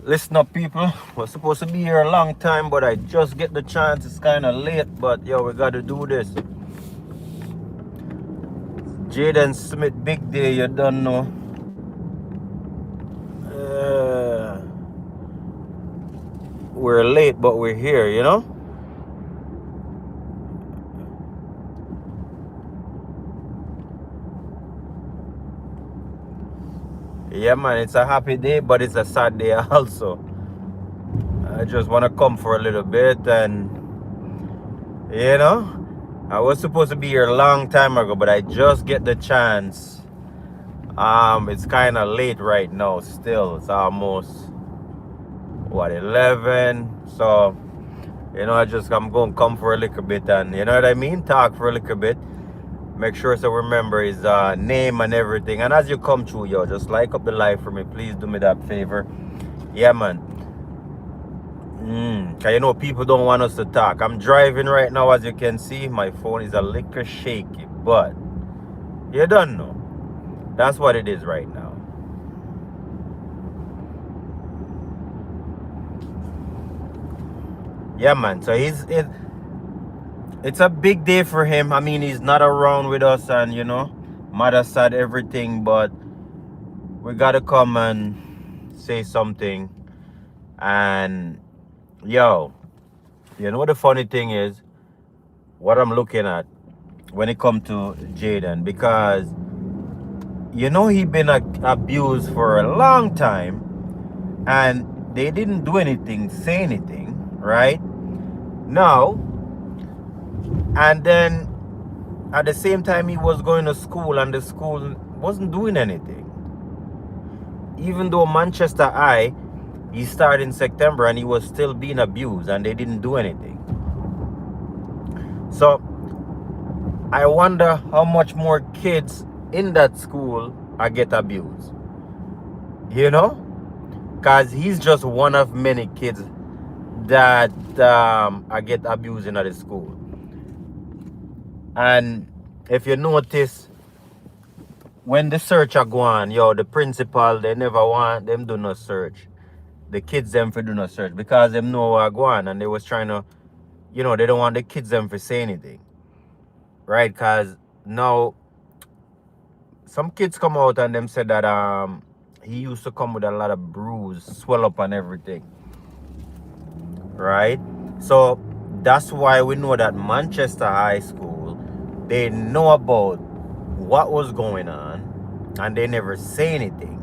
Listen up, people. We're supposed to be here a long time, but I just get the chance. It's kind of late, but yo, we got to do this. Jayden Smith Big Day, you don't know. We're late, but we're here, you know? Yeah, man, it's a happy day, but it's a sad day also. I just want to come for a little bit and, you know, I was supposed to be here a long time ago, but I just get the chance. It's kind of late right now still. It's almost, 11? So, you know, I'm going to come for a little bit and, you know what I mean? Talk for a little bit. Make sure to remember his name and everything. And as you come through, yo, just like up the live for me. Please do me that favor. Yeah, man. Cause you know people don't want us to talk. I'm driving right now, as you can see. My phone is a little shaky, but you don't know. That's what it is right now. Yeah, man. So it's a big day for him. I mean, he's not around with us, and you know, mother said everything, but we gotta come and say something. And yo, you know what the funny thing is? What I'm looking at when it comes to Jayden, because you know he been abused for a long time, and they didn't do anything, say anything, right? Now, and then at the same time he was going to school, and the school wasn't doing anything. Even though Manchester Eye, he started in September and he was still being abused and they didn't do anything. So I wonder how much more kids in that school are get abused. You know? Because he's just one of many kids that are get abused in the school. And if you notice, when the search are going, yo, the principal, they never want them do no search. The kids them for do no search because them know what go on, and they was trying to, you know, they don't want the kids them for say anything, right? Because now some kids come out and them said that he used to come with a lot of bruise, swell up and everything, right? So that's why we know that Manchester High School, they know about what was going on and they never say anything.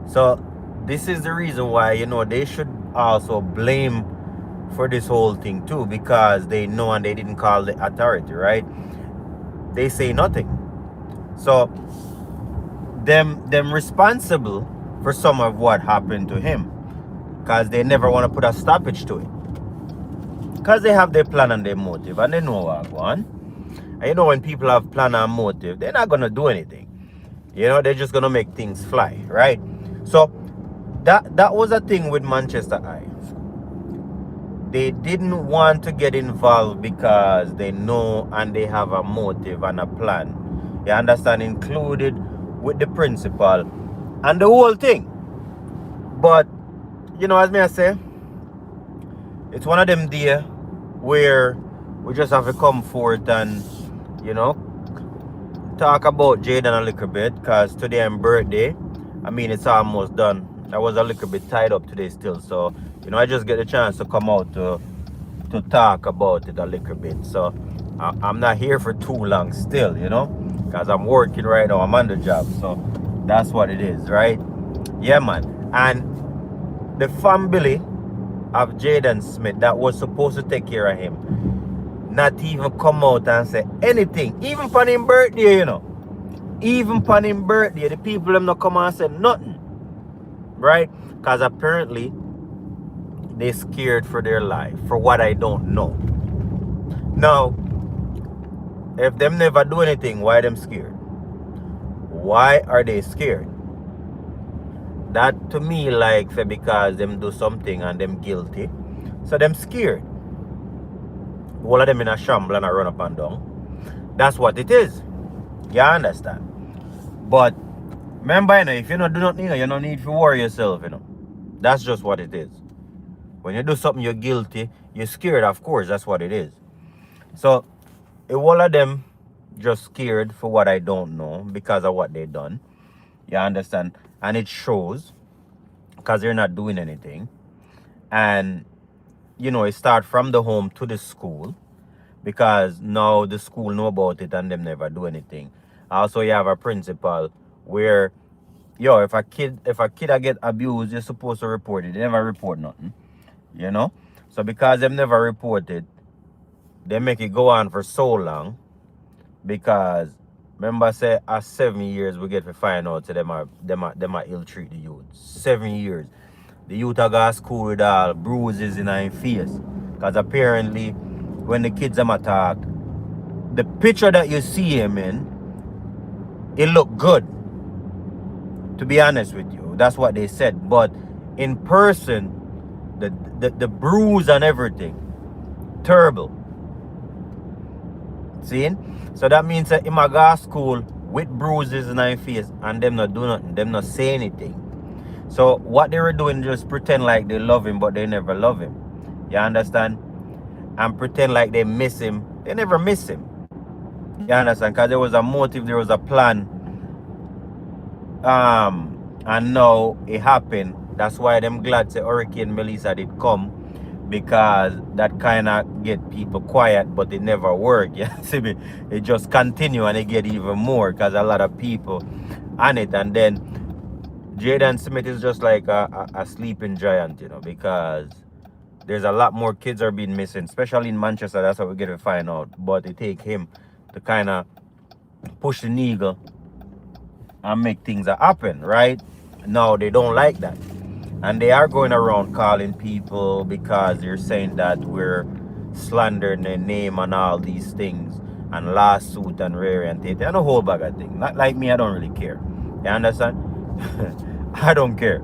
So this is the reason why, you know, they should also blame for this whole thing too, because they know and they didn't call the authority, right? They say nothing. So them responsible for some of what happened to him, because they never want to put a stoppage to it, because they have their plan and their motive and they know what go on. And you know, when people have plan and motive, they're not gonna do anything. You know, they're just gonna make things fly, right? So that was a thing with Manchester Eye. They didn't want to get involved because they know and they have a motive and a plan. You understand? Included with the principal and the whole thing. But, you know, as me I say, it's one of them there where we just have to come forth and, you know, talk about Jayden a little bit, because today I'm birthday. I mean, it's almost done. I was a little bit tied up today still, so you know, I just get a chance to come out to talk about it a little bit. So I'm not here for too long still, you know, because I'm working right now. I'm on the job, so that's what it is, right? Yeah, man. And the family of Jayden Smith that was supposed to take care of him, not even come out and say anything, even for his birthday, you know. Even for his birthday, the people them not come and say nothing, right? Because apparently they scared for their life, for what I don't know. Now, if them never do anything, why them scared? Why are they scared? That to me like say because them do something and them guilty, so them scared. All of them in a shamble and a run up and down. That's what it is. You understand? But remember, you know, if you don't do nothing, you don't need to worry yourself, you know. That's just what it is. When you do something you're guilty, you're scared, of course, that's what it is. So all of them just scared for what I don't know because of what they done. You understand? And it shows because they're not doing anything. And it start from the home to the school, because now the school know about it and them never do anything. Also, you have a principal where, if a kid a get abused, you're supposed to report it. They never report nothing. So because them never reported, they make it go on for so long. Because remember, say at 7 years we get to find out, so them are ill treat the youth. 7 years. The youth are go to school with all bruises in their face. Because apparently when the kids them attack, the picture that you see him in, it look good. To be honest with you. That's what they said. But in person, the bruise and everything, terrible. See? So that means that him a go to school with bruises in his face and them not do nothing. Them not say anything. So what they were doing, just pretend like they love him, but they never love him. You understand? And pretend like they miss him. They never miss him. You understand? Because there was a motive, there was a plan. And now it happened. That's why them glad say Hurricane Melissa did come, because that kind of get people quiet, but it never worked. You see me? It just continue and it get even more because a lot of people on it. And then Jayden Smith is just like a sleeping giant, because there's a lot more kids are being missing, especially in Manchester. That's how we get to find out. But it take him to kind of push the needle and make things happen, right? No, they don't like that. And they are going around calling people because they're saying that we're slandering their name and all these things, and lawsuit and rare and tate and a whole bag of things. Not like me, I don't really care. You understand? I don't care.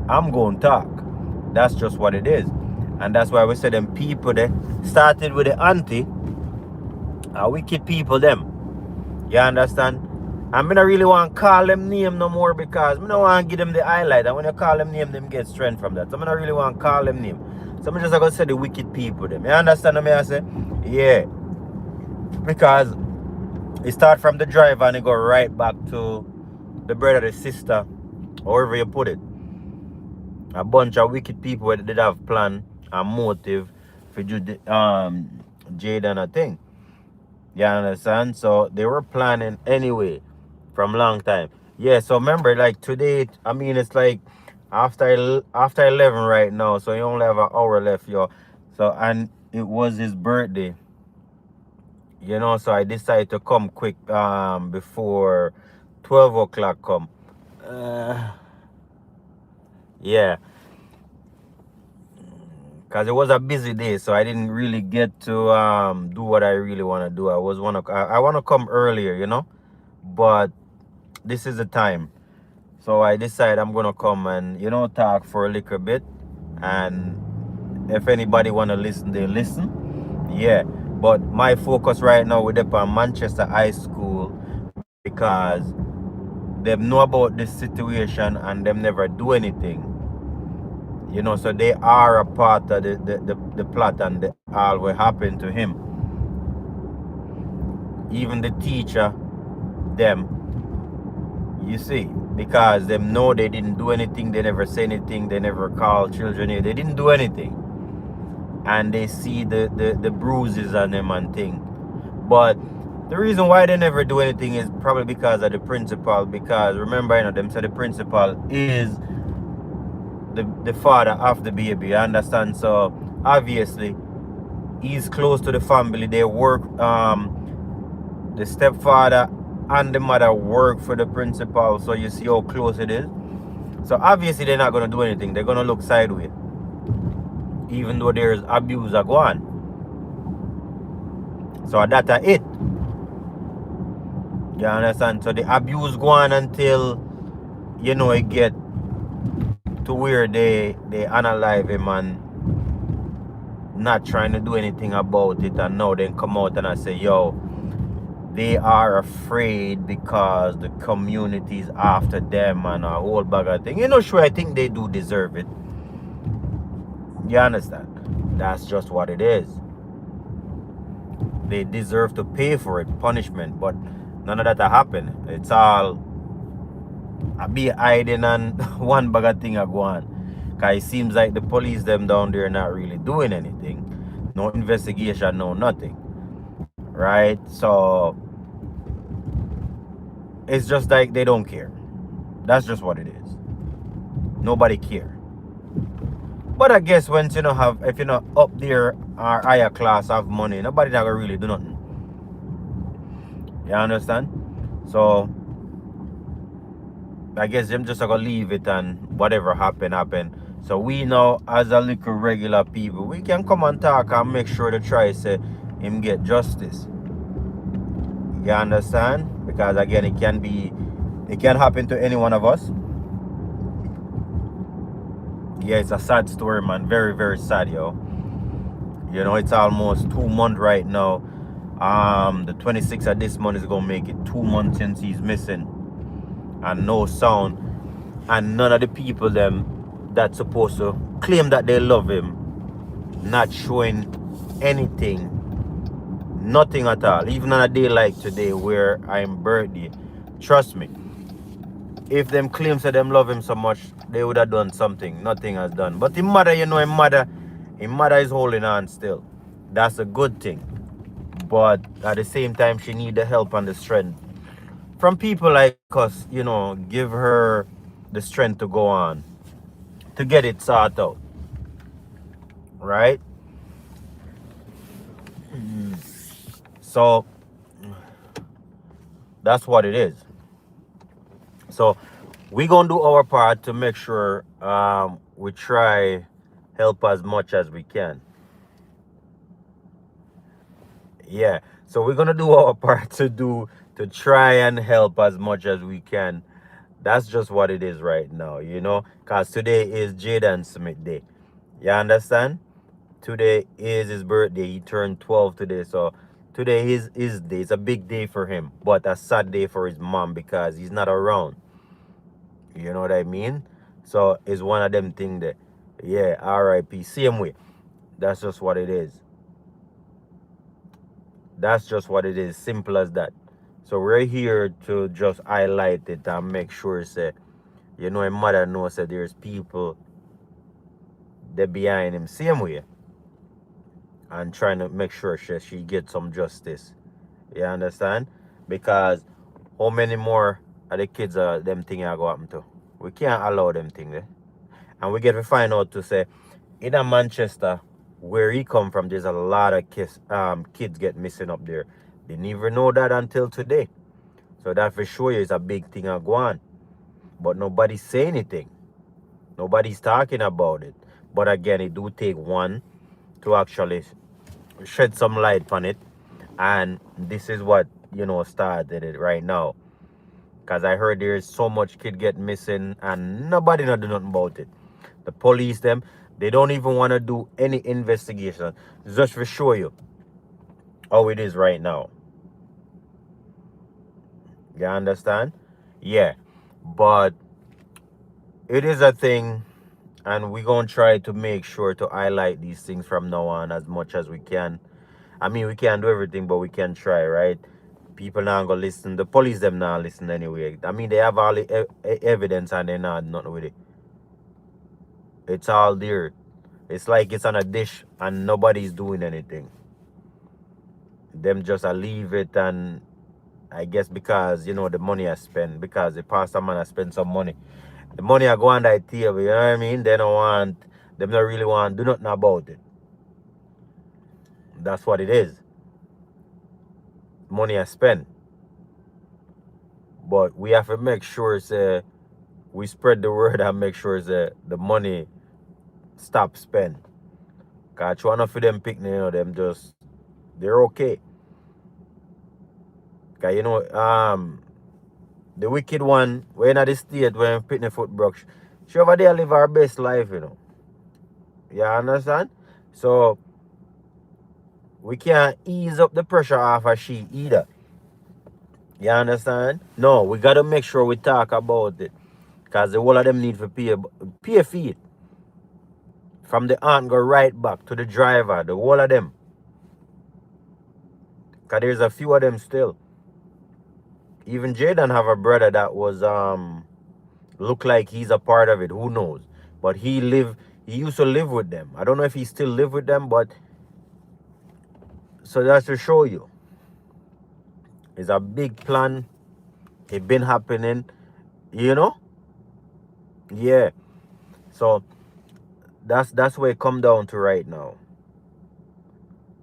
I'm going to talk. That's just what it is. And that's why we say them people they started with the auntie, wicked people them. You understand? And I don't really want to call them name no more, because I don't want to give them the highlight. And when you call them name, them get strength from that. So I don't really want to call them name. So I'm just going to say the wicked people them. You understand what I say? Yeah. Because it start from the driver and it go right back to the brother, the sister, however you put it. A bunch of wicked people that did have plan and motive for Jayden a thing. You understand? So they were planning anyway from long time. Yeah, so remember, like today, I mean, it's like after 11 right now, so you only have an hour left, yo. So, and it was his birthday, so I decided to come quick before 12 o'clock come. Yeah, because it was a busy day, so I didn't really get to do what I really want to do. I want to come earlier, but this is the time. So I decided I'm gonna come and talk for a little bit, and if anybody wanna listen, they listen. Yeah, but my focus right now with up on Manchester High School, because they know about this situation and them never do anything. So they are a part of the plot and all what happened to him. Even the teacher, them, you see, because them know they didn't do anything, they never say anything, they never call children here, they didn't do anything. And they see the bruises on them and thing. But the reason why they never do anything is probably because of the principal. Because remember, them said the principal is the father of the baby, you understand? So obviously he's close to the family. They work, the stepfather and the mother work for the principal, so you see how close it is. So obviously they're not going to do anything. They're going to look sideways, even though there's abuse going on. So that's it. You understand? So the abuse go on until it get to where they analyze him and not trying to do anything about it, and now then come out and I say, yo, they are afraid because the community is after them and a whole bag of thing. Sure, I think they do deserve it. You understand? That's just what it is. They deserve to pay for it, punishment, but none of that happen. It's all I be hiding and one bag of thing I go on. Cause it seems like the police them down there not really doing anything. No investigation, no nothing. Right? So it's just like they don't care. That's just what it is. Nobody care. But I guess once if you know up there or higher class have money, nobody not gonna really do nothing. You understand? So I guess them just gonna leave it and whatever happen. So we now as a little regular people, we can come and talk and make sure to try say him get justice. You understand? Because again it can happen to any one of us. Yeah, it's a sad story, man. Very, very sad, yo. It's almost 2 months right now. The 26th of this month is gonna make it 2 months since he's missing. And no sound. And none of the people them that's supposed to claim that they love him not showing anything. Nothing at all. Even on a day like today where I'm birthday. Trust me. If them claims that them love him so much, they would have done something. Nothing has done. But his mother, his mother is holding on still. That's a good thing. But at the same time, she need the help and the strength from people like us, give her the strength to go on, to get it sorted out. Right? So that's what it is. So we're gonna do our part to make sure we try help as much as we can. Yeah. So we're gonna do our part to try and help as much as we can. That's just what it is right now, because today is Jayden Smith Day. You understand? Today is his birthday. He turned 12 today. So today is his day. It's a big day for him, but a sad day for his mom because he's not around. You know what I mean? So it's one of them things that, yeah, RIP. Same way. That's just what it is. That's just what it is. Simple as that. So we're here to just highlight it and make sure say, a mother knows that there's people that behind him same way. And trying to make sure she gets some justice. You understand? Because how many more of the kids are them thing are going to happen to? We can't allow them thing there. And we get to find out to say in a Manchester where he come from, there's a lot of kids get missing up there. Didn't even know that until today. So that for sure is a big thing going on. But nobody say anything. Nobody's talking about it. But again, it do take one to actually shed some light on it. And this is what, started it right now. Because I heard there's so much kid get missing and nobody not do nothing about it. The police, them, they don't even want to do any investigation. Just to show you how it is right now. You understand? Yeah. But it is a thing, and we're going to try to make sure to highlight these things from now on as much as we can. I mean, we can't do everything, but we can try, right? People not going to listen. The police, them not listen anyway. I mean, they have all the evidence and they're not nothing with it. It's all there. It's like it's on a dish and nobody's doing anything. Them just leave it, and I guess because, the money I spend, because the pastor man I spend some money. The money I go on that table, you know what I mean? They don't really want do nothing about it. That's what it is. Money I spend. But we have to make sure we spread the word and make sure the money stop spend. Cause one of them picnic, them just they're okay. Cause the wicked one, when at the state when picnic foot broke, she over there live her best life, You understand? So we can't ease up the pressure off of she either. You understand? No, we gotta make sure we talk about it. Cause the whole of them need to pay a fee. From the aunt go right back to the driver, the whole of them. Cause there's a few of them still. Even Jayden have a brother that was look like he's a part of it. Who knows? But he used to live with them. I don't know if he still live with them, but so that's to show you. It's a big plan. It been happening, you know? Yeah. So that's where it come down to right now.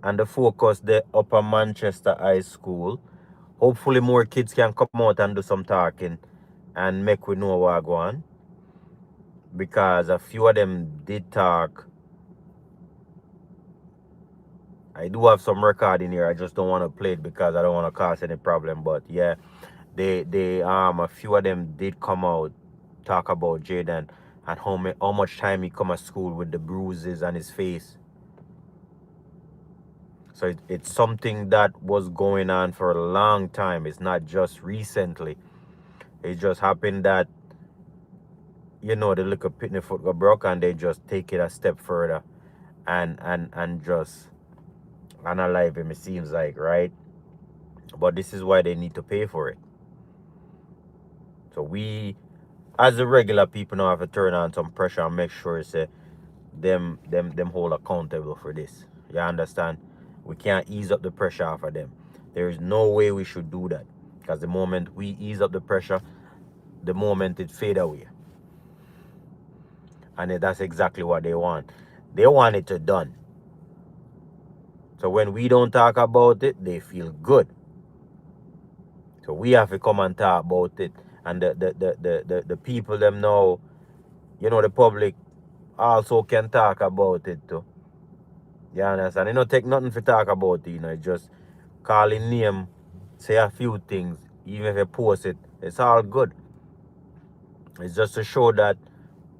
And the focus the Upper Manchester High School. Hopefully more kids can come out and do some talking and make we know what go on. Because a few of them did talk. I do have some record in here. I just don't want to play it because I don't want to cause any problem. But yeah, they a few of them did come out talk about Jayden and how much time he come to school with the bruises on his face. So it's something that was going on for a long time. It's not just recently. It just happened that the little pitney foot got broke and they just take it a step further and just unalive him, it seems like, right? But this is why they need to pay for it. So we, as the regular people, now have to turn on some pressure and make sure it's them hold accountable for this. You understand? We can't ease up the pressure off of them. There is no way we should do that. Because the moment we ease up the pressure, the moment it fade away. And that's exactly what they want. They want it to done. So when we don't talk about it, they feel good. So we have to come and talk about it. And the people them know, the public also can talk about it too. You understand? It don't take nothing to talk about it, It's just calling name, say a few things, even if you post it, it's all good. It's just to show that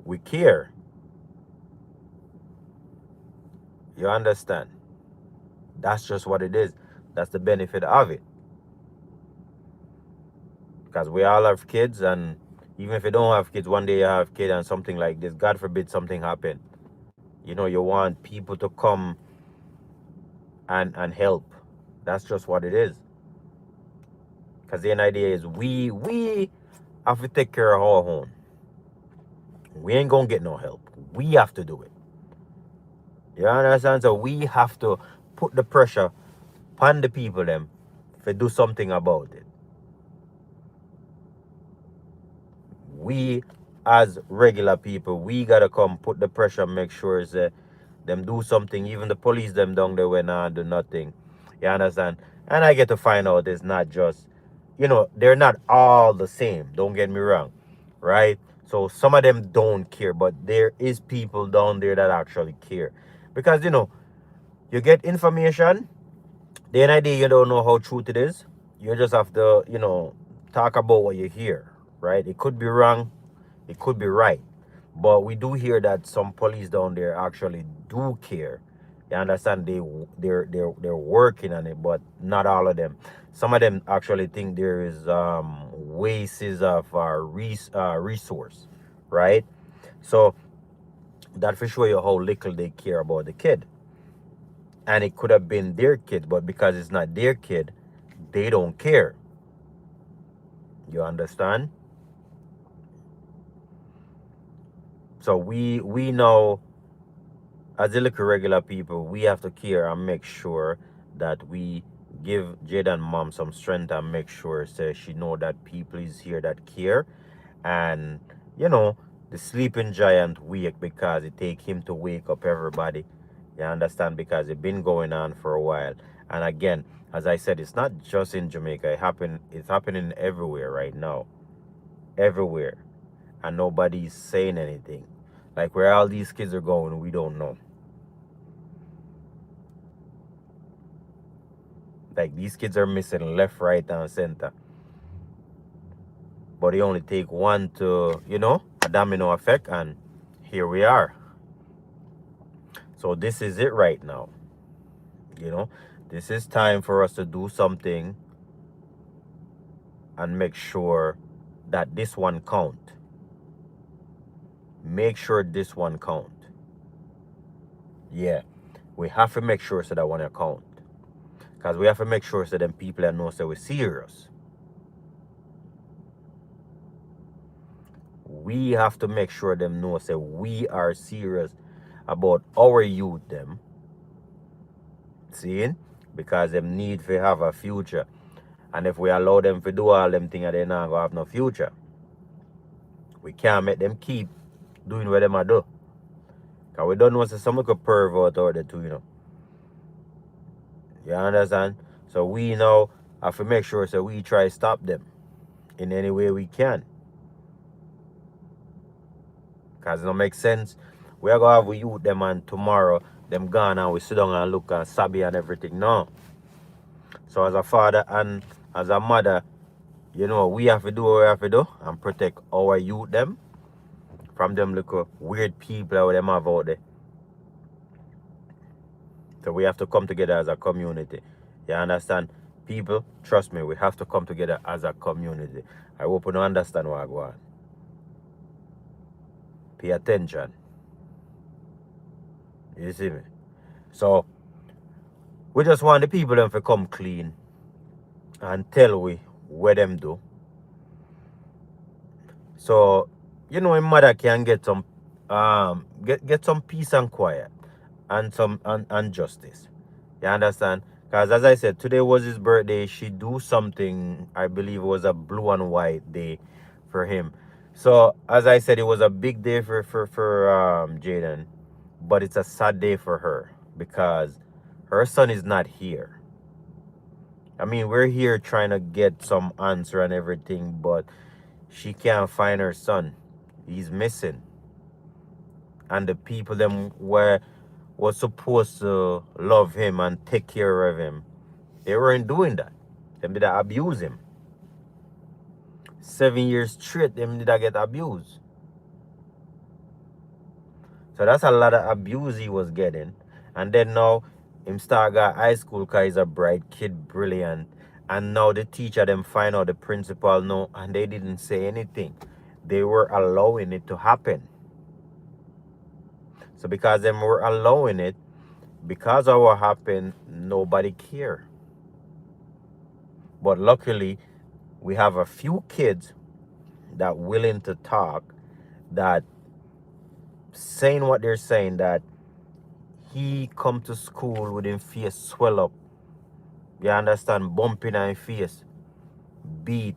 we care. You understand? That's just what it is. That's the benefit of it. Because we all have kids, and even if you don't have kids, one day you have kids and something like this, God forbid something happen. You want people to come and help. That's just what it is. Because the idea is we have to take care of our own. We ain't gonna get no help. We have to do it. You understand? So we have to put the pressure upon the people them to do something about it. We as regular people, we gotta come put the pressure, make sure that them do something. Even the police them down there when do nothing. You understand? And I get to find out it's not just, they're not all the same. Don't get me wrong, right? So some of them don't care, but there is people down there that actually care, because you get information. The idea you don't know how truth it is. You just have to talk about what you hear, right? It could be wrong, it could be right. But we do hear that some police down there actually do care. You understand? They're working on it, but not all of them. Some of them actually think there is wastes of resource, right? So that for show you how little they care about the kid. And it could have been their kid, but because it's not their kid, they don't care. You understand? So we know, as a little regular people, we have to care and make sure that we give Jayden mom some strength and make sure she know that people is here that care. And the sleeping giant wake because it take him to wake up everybody. You understand? Because it been going on for a while. And again, as I said, it's not just in Jamaica. It's happening everywhere right now. Everywhere. And nobody's saying anything. Like where all these kids are going, we don't know. Like these kids are missing left, right, and center. But it only take one to, a domino effect, and here we are. So this is it right now. This is time for us to do something and make sure that this one count. Make sure this one count. Yeah, we have to make sure so that one count. Because we have to make sure so them people that know so we're serious. We have to make sure them know so we are serious about our youth them. Seeing? Because them need to have a future. And if we allow them to do all them things, they not gonna have no future. We can't make them keep doing what them a do. Because we don't know so some could pervert out there too, you know. You understand? So we now have to make sure so we try to stop them in any way we can. Because it don't make sense. We are going to have youth them and tomorrow them gone and we sit down and look and sabi and everything. No. So as a father and as a mother, you know, we have to do what we have to do and protect our youth them from them little weird people that them have out there. So we have to come together as a community. You understand? People, trust me, we have to come together as a community. I hope you understand what I go on. Pay attention. You see me? So we just want the people them to come clean and tell we what them do. So, you know, a mother can get some get some peace and quiet and some and justice. You understand? Because as I said, today was his birthday. She do something, I believe it was a blue and white day for him. So as I said, it was a big day for Jayden, but it's a sad day for her because her son is not here. I mean, we're here trying to get some answer and everything, but she can't find her son. He's missing. And the people them was supposed to love him and take care of him, they weren't doing that. Them did abuse him. 7 years straight, them did get abused. So that's a lot of abuse he was getting. And then now him start got high school because he's a bright kid, brilliant. And now the teacher them find out, the principal know, and they didn't say anything. They were allowing it to happen. So because them were allowing it, because of what happened, nobody cared. But luckily, we have a few kids that willing to talk, that saying what they're saying, that he come to school with his face swell up. You understand? Bumping on his face. Beat.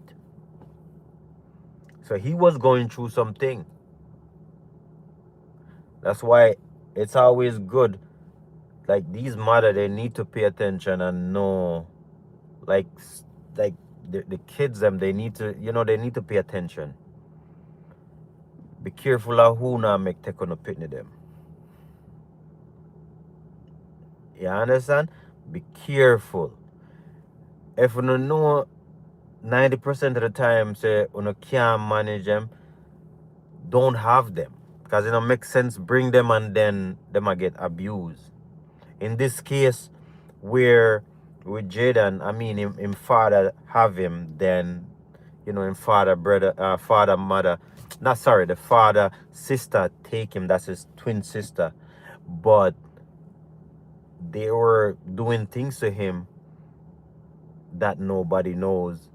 So he was going through something. That's why it's always good. Like these mothers, they need to pay attention and know, like the kids them, they need to, you know, they need to pay attention. Be careful of who now make take on a pitney them. You understand? Be careful. If you don't know 90% of the time say you can't manage them, don't have them. Because it don't make sense bring them and then them might get abused. In this case, where with Jayden, I mean him father have him, then you know him father brother father mother, not sorry, the father sister take him, that's his twin sister. But they were doing things to him that nobody knows.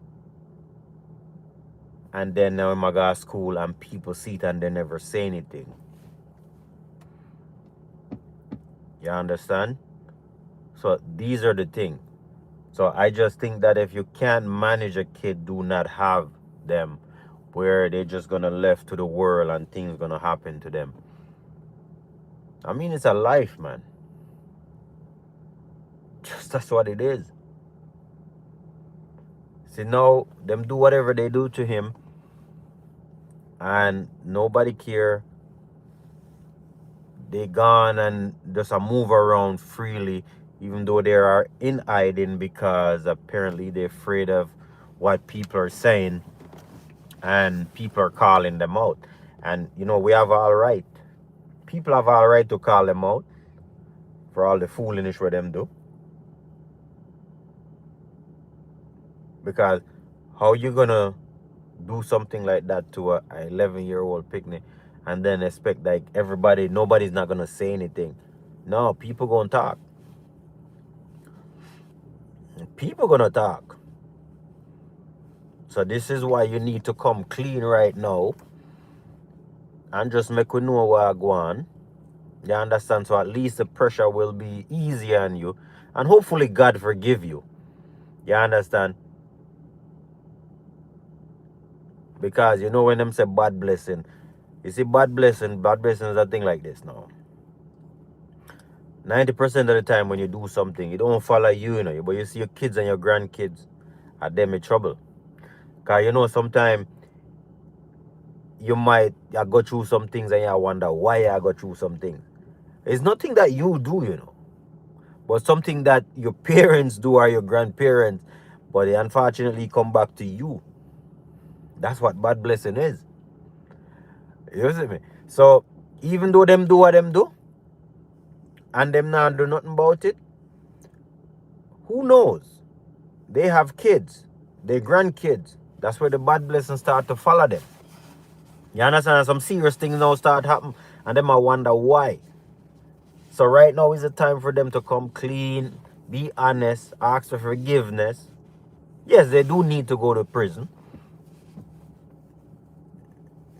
And then now him go to school and people see it and they never say anything. You understand? So these are the things. So I just think that if you can't manage a kid, do not have them where they're just gonna left to the world and things gonna happen to them. I mean, it's a life, man. Just that's what it is. See, now them do whatever they do to him and nobody care. They gone and just a move around freely, even though they are in hiding because apparently they're afraid of what people are saying and people are calling them out. And you know, we have all right. People have all right to call them out for all the foolishness what them do. Because How you gonna do something like that to a 11-year-old picnic and then expect like nobody's not gonna say anything? No, people gonna talk. People gonna talk. So this is why you need to come clean right now and just make we know what I go on. You understand? So at least the pressure will be easy on you. And hopefully God forgive you. You understand? Because you know when them say bad blessing, you see bad blessing is a thing like this now. 90% of the time when you do something, it don't follow you, but you see your kids and your grandkids are them in trouble. Because sometimes you might go through some things and you wonder why I go through some things. It's nothing that you do, but something that your parents do or your grandparents, but they unfortunately come back to you. That's what bad blessing is. You see me? So even though them do what them do, and them not do nothing about it, who knows? They have kids, they grandkids. That's where the bad blessings start to follow them. You understand? Some serious things now start happening, and them I wonder why. So right now is the time for them to come clean, be honest, ask for forgiveness. Yes, they do need to go to prison.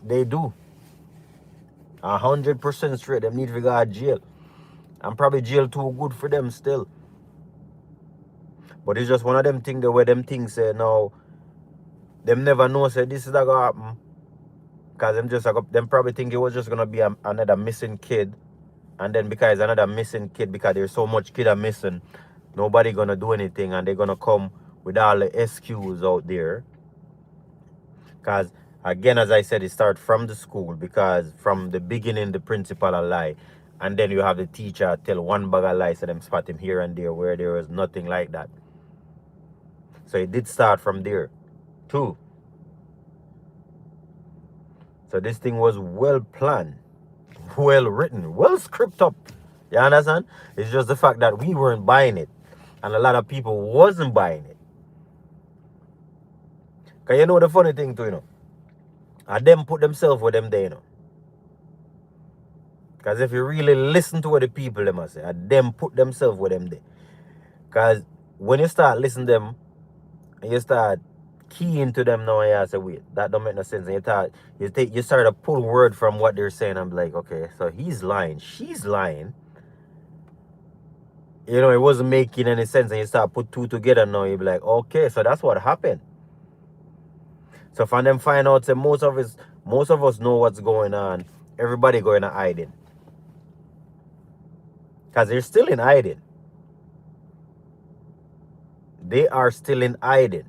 They do. 100% straight. Them need to go to jail. And probably jail too good for them still. But it's just one of them things where them things say now, them never know say this is not gonna happen. Because them probably think it was just gonna be another missing kid. And then because another missing kid, because there's so much kid are missing, nobody gonna do anything, and they're gonna come with all the excuses out there. Because again, as I said, it starts from the school, because from the beginning the principal a lie, and then you have the teacher tell one bag of lies, so them spot him here and there where there was nothing like that. So it did start from there too. So this thing was well planned, well written, well scripted up. You understand? It's just the fact that we weren't buying it, and a lot of people wasn't buying it. Cause the funny thing too, and them put themselves with them there, Because if you really listen to what the people them say, and them put themselves with them there. Because when you start listening to them, and you start keying to them now, and you say, wait, that don't make no sense. And you start to pull word from what they're saying. I'm like, okay, so he's lying, she's lying. It wasn't making any sense, and you start put two together now. You be like, okay, so that's what happened. So from them find out, say most of us know what's going on. Everybody going to hiding. Because they're still in hiding. They are still in hiding.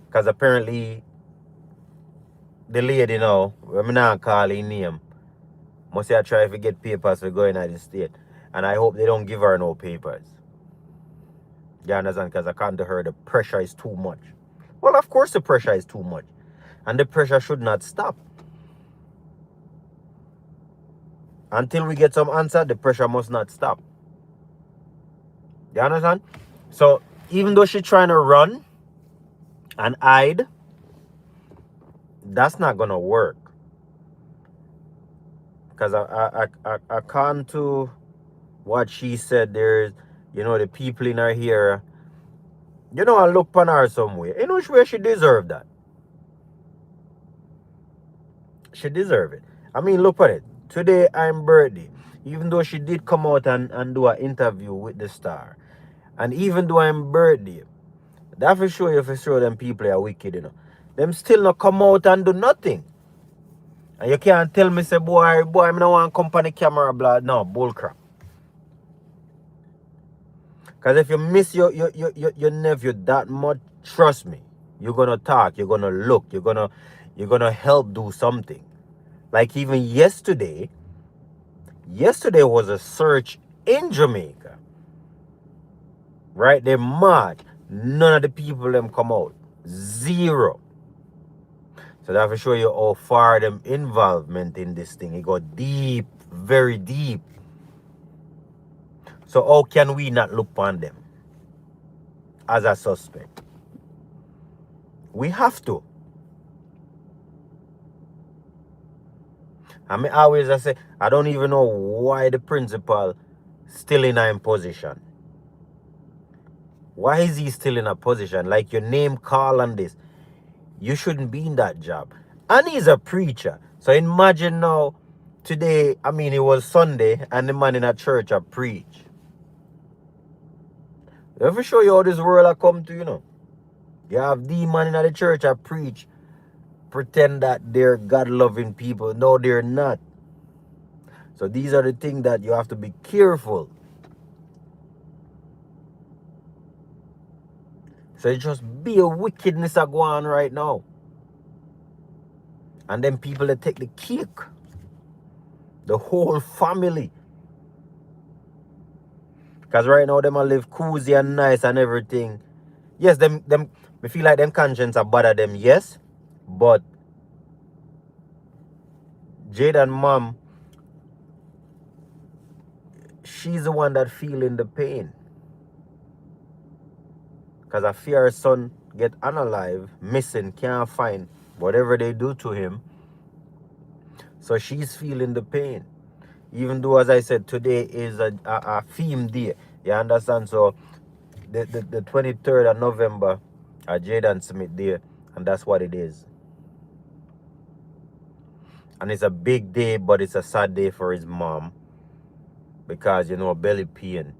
Because apparently, the lady now, I'm not calling her name, must have tried to get papers for going out of the state. And I hope they don't give her no papers. You understand? Because according to her, the pressure is too much. Well, of course the pressure is too much. And the pressure should not stop. Until we get some answer, the pressure must not stop. You understand? So, even though she's trying to run and hide, that's not going to work. Because I can't to what she said, there's, the people in her here, I look upon her somewhere. In which way she deserved that? She deserved it. I mean, look at it. Today, I'm birthday. Even though she did come out and do an interview with the star. And even though I'm birthday, that for sure, them people are wicked, Them still not come out and do nothing. And you can't tell me, say, boy, I don't want company camera, blah. No, bullcrap. Because if you miss your nephew that much, trust me, you're going to talk, you're going to look, you're going to help do something. Like even yesterday was a search in Jamaica. Right? They march. None of the people them come out. Zero. So that will show you how far them involvement in this thing. It got deep, very deep. So how can we not look on them as a suspect? We have to. I mean, always I say, I don't even know why the principal still in a position. Why is he still in a position? Like your name call on this. You shouldn't be in that job. And he's a preacher. So imagine now, today, I mean, it was Sunday, and the man in a church a preach. Let me show you how this world I come to, You have the man in the church a preach, pretend that they're God-loving people. No, they're not. So these are the things that you have to be careful. So it just be a wickedness a go on right now. And then people that take the cake. The whole family. Because right now them a live cozy and nice and everything. Yes, them me feel like them conscience are bother them, yes. But Jayden mom, she's the one that feeling the pain. Because I fear her son get unalive, missing, can't find whatever they do to him. So she's feeling the pain. Even though, as I said, today is a theme day. You understand? So the 23rd of November, Jayden Smith Day, and that's what it is. And it's a big day, but it's a sad day for his mom. Because, belly pain.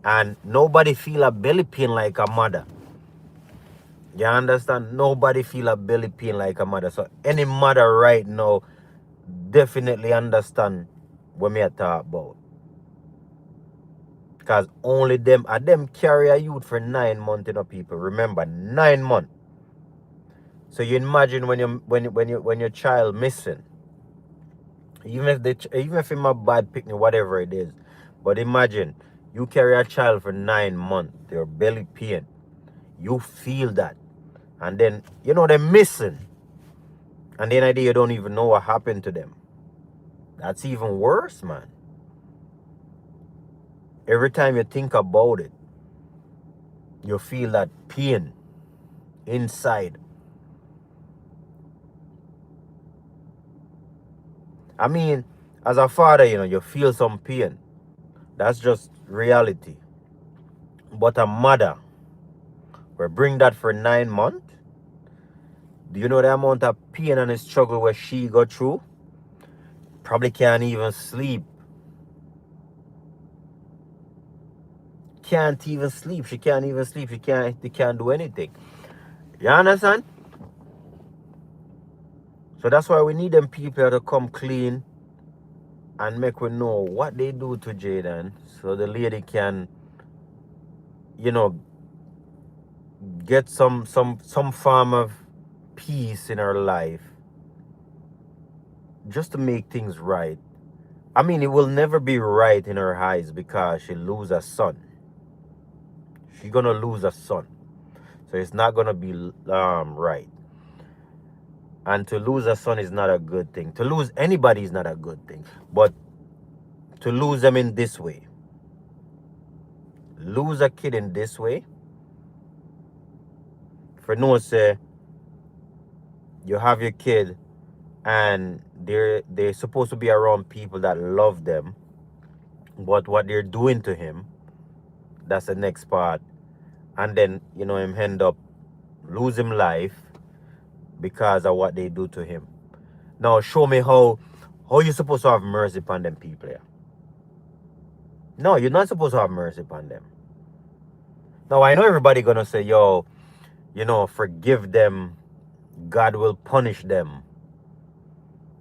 And nobody feel a belly pain like a mother. You understand? Nobody feel a belly pain like a mother. So any mother right now definitely understand what me I talk about. Because only them carry a youth for 9 months, people. Remember, 9 months. So you imagine when your child missing. Even if it's a bad picnic, whatever it is. But imagine you carry a child for 9 months, their belly pain. You feel that. And then, they're missing. And then you don't even know what happened to them. That's even worse, man. Every time you think about it, you feel that pain inside. I mean, as a father, you feel some pain. That's just reality. But a mother will bring that for 9 months. Do you know the amount of pain and the struggle where she go through? Probably can't even sleep. Can't even sleep. She can't even sleep. She can't do anything. You understand? So that's why we need them people to come clean and make we know what they do to Jayden, so the lady can, get some form of peace in her life, just to make things right. I mean, it will never be right in her eyes because she lose a son. She's gonna lose a son, so it's not gonna be right. And to lose a son is not a good thing. To lose anybody is not a good thing. But to lose them in this way, lose a kid in this way, for no say, you have your kid and they're supposed to be around people that love them, but what they're doing to him, that's the next part. And then, him end up losing life because of what they do to him. Now show me how you supposed to have mercy upon them people here. No, you're not supposed to have mercy upon them. Now I know everybody gonna say, yo, forgive them, God will punish them.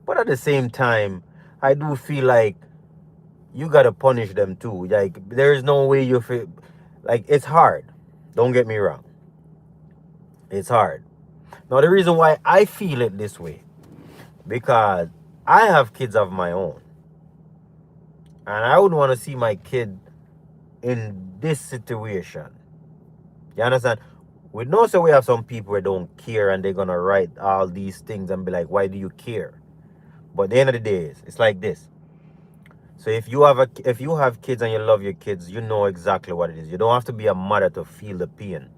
But at the same time, I do feel like you gotta punish them too. Like, there's no way you feel like it's hard. Don't get me wrong. It's hard. Now the reason why I feel it this way, because I have kids of my own. And I wouldn't want to see my kid in this situation. You understand? We know, so we have some people who don't care and they're gonna write all these things and be like, why do you care? But at the end of the day, it's like this. So if you have kids and you love your kids, you know exactly what it is. You don't have to be a mother to feel the pain.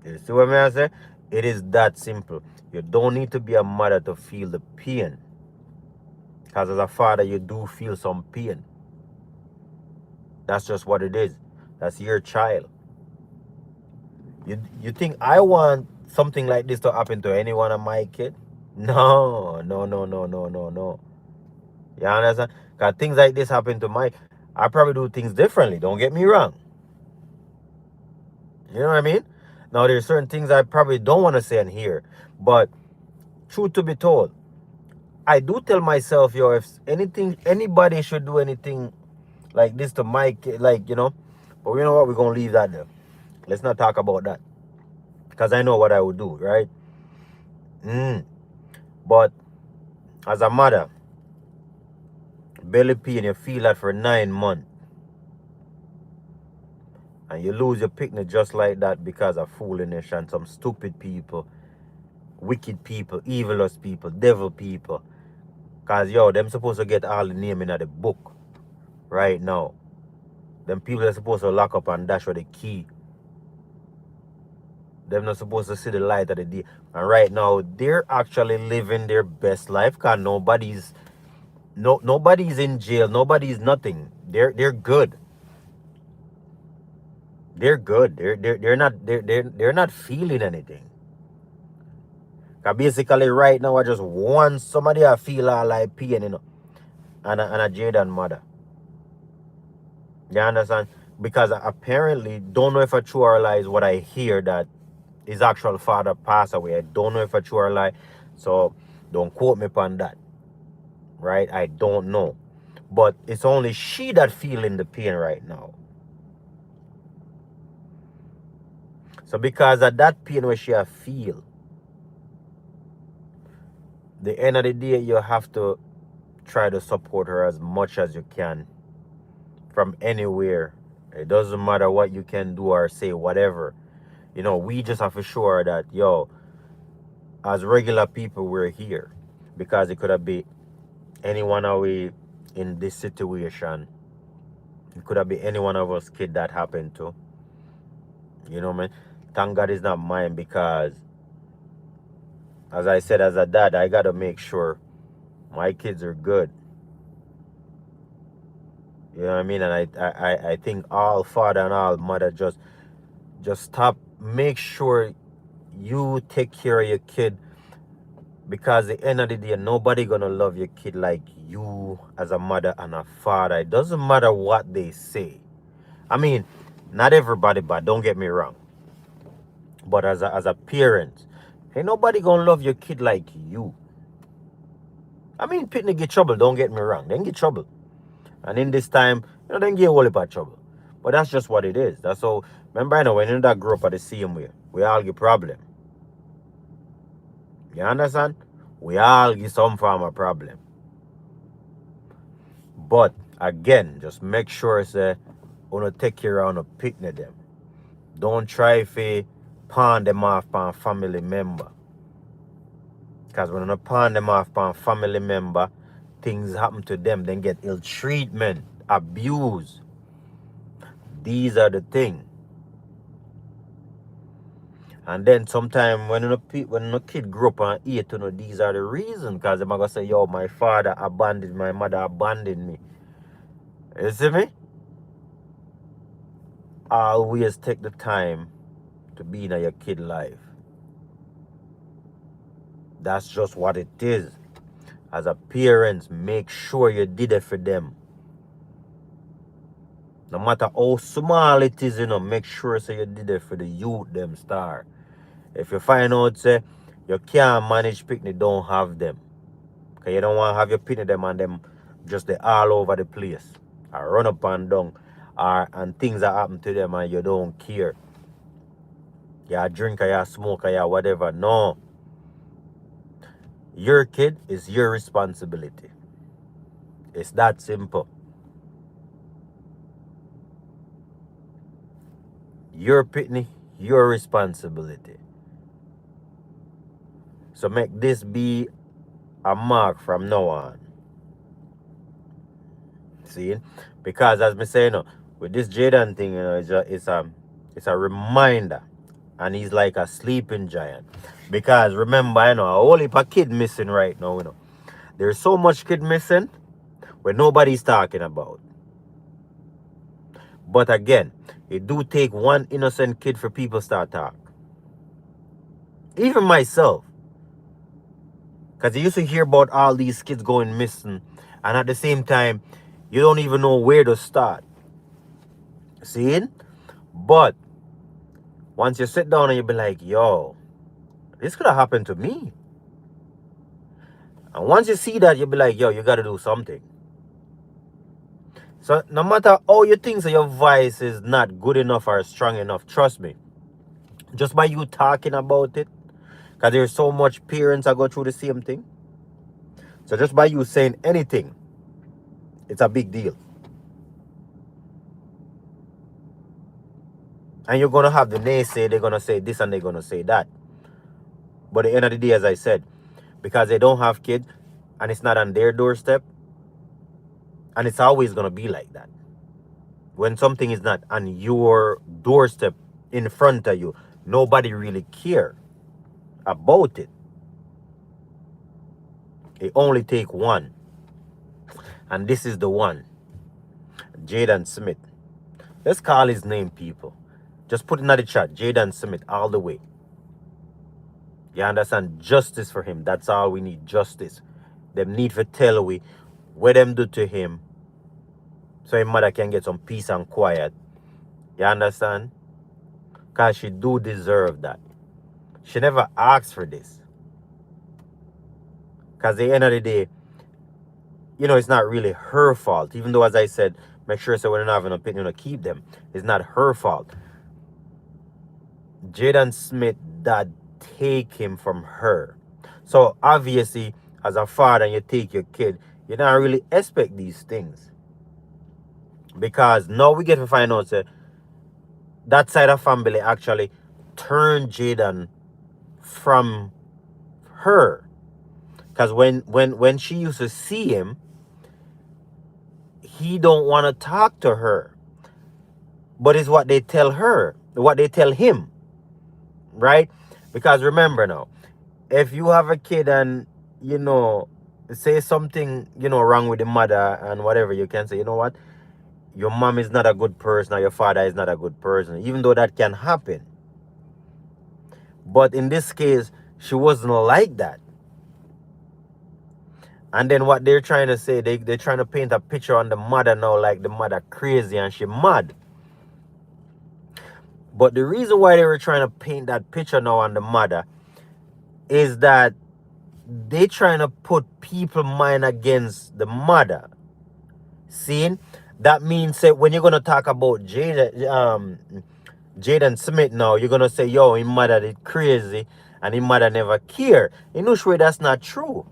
You see what I say? It is that simple. You don't need to be a mother to feel the pain. Because as a father, you do feel some pain. That's just what it is. That's your child. You think I want something like this to happen to any one of my kids? No, no, no, no, no, no, no. You understand? Because things like this happen to my, I probably do things differently. Don't get me wrong. You know what I mean? Now there's certain things I probably don't want to say and hear, but truth to be told, I do tell myself, yo, if anything, anybody should do anything like this to my kid, like but you know what? We're gonna leave that there. Let's not talk about that because I know what I would do, right? But as a mother, belly pain, you feel that for 9 months, and you lose your picnic just like that because of foolishness and some stupid people, wicked people, evilous people, devil people. Cause yo, them supposed to get all the name in the book right now. Them people are supposed to lock up and dash with the key. Them not supposed to see the light of the day. And right now, they're actually living their best life. Cause nobody's in jail. Nobody's nothing. They're good. They're good. They're not feeling anything. Cause basically right now I just want somebody to feel all like pain, and a Jayden mother. You understand? Because apparently, don't know if a true or lie is what I hear that his actual father passed away. I don't know if a true or lie. So don't quote me upon that. Right? I don't know. But it's only she that feeling the pain right now. So because of that pain where she feel, the end of the day you have to try to support her as much as you can from anywhere. It doesn't matter what you can do or say, whatever. We just have to sure that, yo, as regular people, we're here. Because it could have been anyone away in this situation. It could have been any one of us kid that happened to. You know, man. Thank God it's not mine because, as I said, as a dad, I got to make sure my kids are good. You know what I mean? And I think all father and all mother just stop. Make sure you take care of your kid, because at the end of the day, nobody gonna love your kid like you as a mother and a father. It doesn't matter what they say. I mean, not everybody, but don't get me wrong. But as a parent, ain't nobody gonna love your kid like you. I mean, pitney get trouble, don't get me wrong. They get trouble. And in this time, they get a whole heap of trouble. But that's just what it is. That's all. Remember, when you that grew up at the same way, we all get problem. You understand? We all get some form of problem. But again, just make sure say wanna take care of a picnic them. Don't try to pawn them off on family member. Because when you pawn them off on family member, things happen to them, then get ill treatment, abuse. These are the things. And then sometime when a kid grow up and eat, these are the reasons. Because they're gonna say, yo, my father abandoned, my mother abandoned me. You see me? Always take the time to be in your kid life. That's just what it is. As a parent, make sure you did it for them. No matter how small it is, make sure so you did it for the youth them star. If you find out say you can't manage picnic, don't have them. Because you don't want to have your picnic them and them just they all over the place. Or run up and down. And things that happen to them and you don't care. You drink or you smoke or you whatever. No. Your kid is your responsibility. It's that simple. Your picnic, your responsibility. So make this be a mark from now on. See? Because as me say, with this Jayden thing, it's a reminder. and he's like a sleeping giant. Because remember, I know a whole heap of kid missing right now, There's so much kid missing where nobody's talking about. But again, it do take one innocent kid for people start talk. Even myself. Because you used to hear about all these kids going missing, and at the same time, you don't even know where to start. Seeing? But once you sit down and you be like, yo, this could have happened to me. And once you see that, you'll be like, yo, you got to do something. So no matter how you think that your voice is not good enough or strong enough, trust me, just by you talking about it, because there's so much parents that go through the same thing. So just by you saying anything, it's a big deal. And you're going to have the naysay, they're going to say this and they're going to say that. But at the end of the day, as I said, because they don't have kids and it's not on their doorstep, and it's always going to be like that. When something is not on your doorstep in front of you, nobody really cares about it. It only take one. And this is the one. Jayden Smith. Let's call his name, people. Just put it in the chat. Jayden Smith all the way. You understand? Justice for him. That's all we need. Justice. Them need to tell we what them do to him, so his mother can get some peace and quiet. You understand? Because she do deserve that. She never asked for this. Because at the end of the day, it's not really her fault. Even though, as I said, make sure so when you don't have an opinion to keep them. It's not her fault. Jayden Smith dad take him from her. So obviously, as a father, and you take your kid, you don't really expect these things. Because now we get to find out that side of family actually turned Jayden from her. Because when she used to see him, he don't want to talk to her. But it's what they tell her, what they tell him. Right? Because remember now, if you have a kid and, say something, wrong with the mother and whatever, you can say, you know what? Your mom is not a good person or your father is not a good person, even though that can happen. But in this case, she wasn't like that. And then what they're trying to say, they're trying to paint a picture on the mother now, like the mother crazy and she mad. But the reason why they were trying to paint that picture now on the mother is that they trying to put people's mind against the mother. Seeing? That means that when you're going to talk about Jayden Smith now, you're going to say, yo, his mother is crazy and his mother never care. In which way that's not true.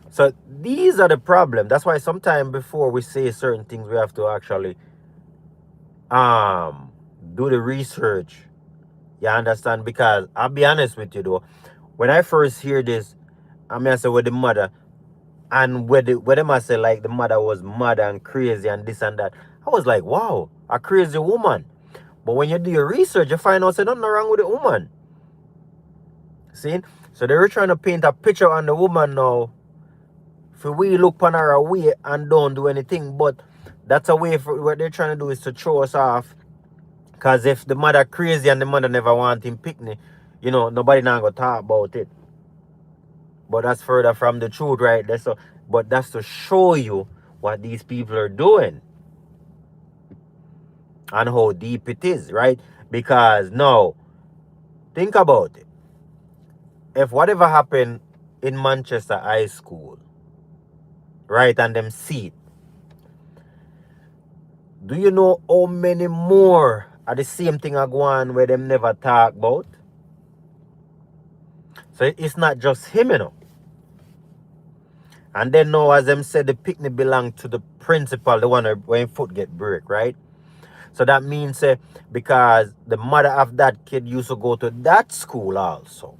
So these are the problems. That's why sometimes before we say certain things, we have to actually do the research. You understand? Because I'll be honest with you though, when I first hear this, I say with the mother, and when them I say like the mother was mad and crazy and this and that, I was like, wow, a crazy woman. But when you do your research, you find out there's nothing wrong with the woman. See? So they were trying to paint a picture on the woman now. For we look on her away and don't do anything, but that's a way for what they're trying to do is to throw us off. Because if the mother crazy and the mother never want him picnic, nobody not gonna talk about it. But that's further from the truth, right? But that's to show you what these people are doing and how deep it is, right? Because now, think about it. If whatever happened in Manchester High School, right, and them see it, do you know how many more are the same thing are going where them never talk about? So it's not just him, And then now, as them said, the picnic belong to the principal, the one when foot get break, right? So that means because the mother of that kid used to go to that school also.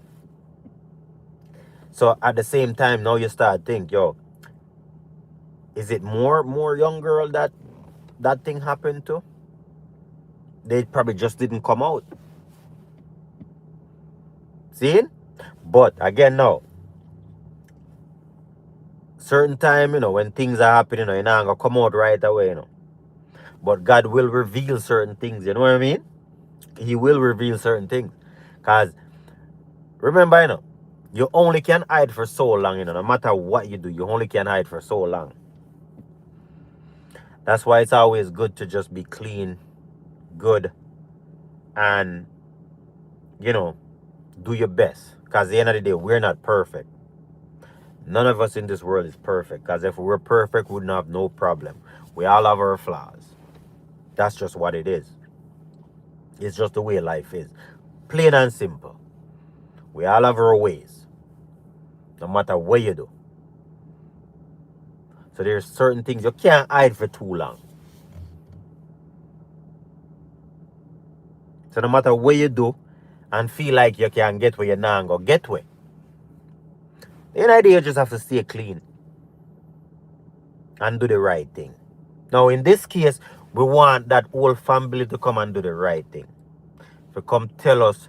So at the same time, now you start think, yo, is it more young girl that thing happened to? they probably just didn't come out. See? But again, now, certain time, when things are happening, you're not gonna come out right away. But God will reveal certain things, you know what I mean? He will reveal certain things. Because remember, you only can hide for so long, no matter what you do, you only can hide for so long. That's why it's always good to just be clean, good, and, do your best. Because at the end of the day, we're not perfect. None of us in this world is perfect. Because if we were perfect, we wouldn't have no problem. We all have our flaws. That's just what it is. It's just the way life is. Plain and simple. We all have our ways. No matter what you do. So there's certain things you can't hide for too long. So no matter what you do and feel like you can get where you're not going to get where. The idea you just have to stay clean and do the right thing. Now in this case, we want that whole family to come and do the right thing. To come tell us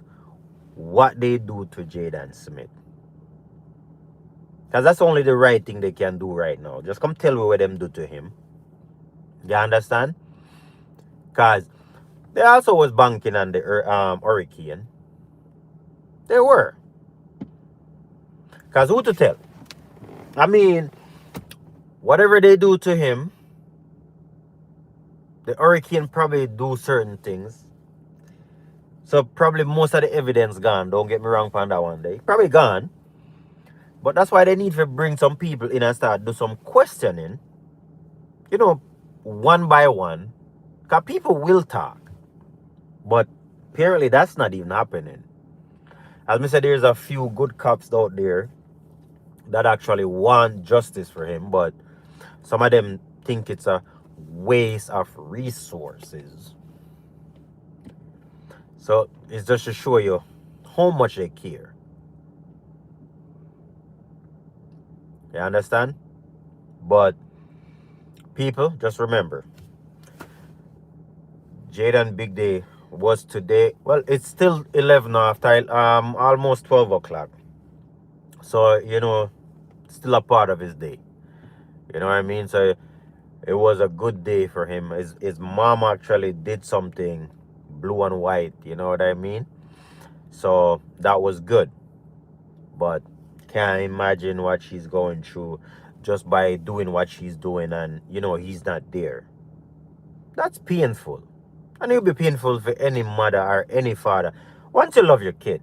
what they do to Jayden Smith. Because that's only the right thing they can do right now. Just come tell me what them do to him. You understand? Because they also was banking on the hurricane. They were. Because who to tell? I mean, whatever they do to him, the hurricane probably do certain things. So probably most of the evidence gone. Don't get me wrong on that one day. Probably gone. But that's why they need to bring some people in and start do some questioning. One by one. Because people will talk. But apparently that's not even happening. As I said, there's a few good cops out there that actually want justice for him. But some of them think it's a waste of resources. So it's just to show you how much they care. You understand? But people, just remember, Jayden Big Day was today. Well, it's still 11 after almost 12 o'clock. So, still a part of his day. You know what I mean? So it was a good day for him. His mom actually did something blue and white. You know what I mean? So that was good. But can't imagine what she's going through just by doing what she's doing and, he's not there. That's painful. And it'll be painful for any mother or any father. Once you love your kid,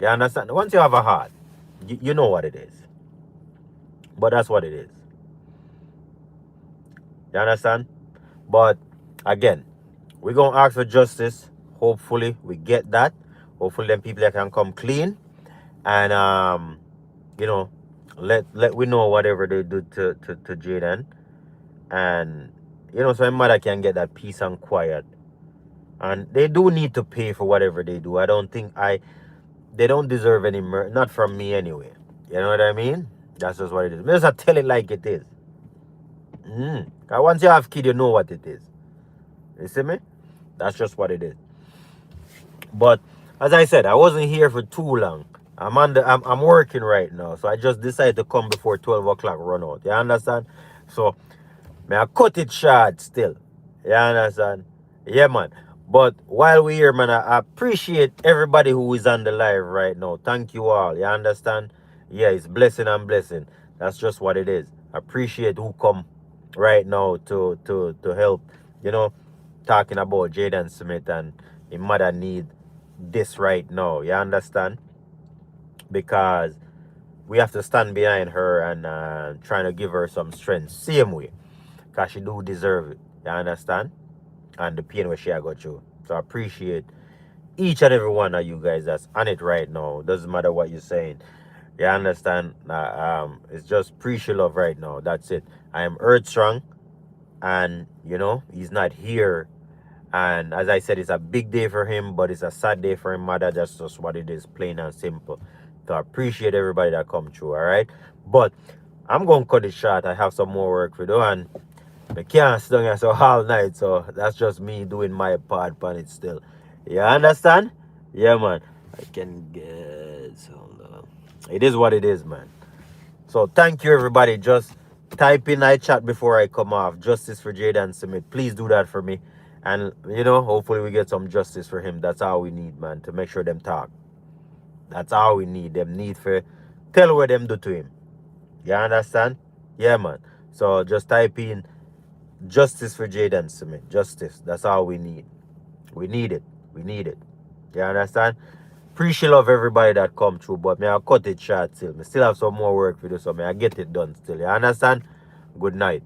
you understand? Once you have a heart, you know what it is. But that's what it is. You understand? But again, we're going to ask for justice. Hopefully we get that. Hopefully them people that can come clean. And, let we know whatever they do to Jayden. And, so my mother can get that peace and quiet. And they do need to pay for whatever they do. I don't think they don't deserve any not from me anyway. You know what I mean? That's just what it is. Just tell it like it is. Because once you have kid, you know what it is. You see me? That's just what it is. But as I said, I wasn't here for too long. I'm working right now, so I just decided to come before 12 o'clock run out. You understand? So may I cut it short still. You understand? Yeah, man. But while we're here, man, I appreciate everybody who is on the live right now. Thank you all. You understand? Yeah, it's blessing and blessing. That's just what it is. I appreciate who come right now to help, talking about Jayden Smith and his mother need this right now. You understand? Because we have to stand behind her and trying to give her some strength. Same way. Because she do deserve it. You understand? And the pain where she got through. So I appreciate each and every one of you guys that's on it right now. Doesn't matter what you're saying. You understand? It's just appreciate love right now. That's it. I am earth strong. And, he's not here. And as I said, it's a big day for him, but it's a sad day for him, mother. That's just what it is, plain and simple. So I appreciate everybody that come through, all right? But I'm going to cut it short. I have some more work to do. And I can't sit down here so all night, so that's just me doing my part on it still. You understand? Yeah, man. I can get so it is what it is, man. So thank you everybody. Just type in I chat before I come off. Justice for Jayden Smith. Please do that for me. And hopefully we get some justice for him. That's all we need, man, to make sure them talk. That's all we need. Them need for tell what them do to him. You understand? Yeah, man. So just type in justice for Jayden Smith. Justice. That's all we need. We need it. We need it. You understand? Appreciate love everybody that come through, but me I cut it short still. Me still have some more work to do, so me I get it done still. You understand? Good night.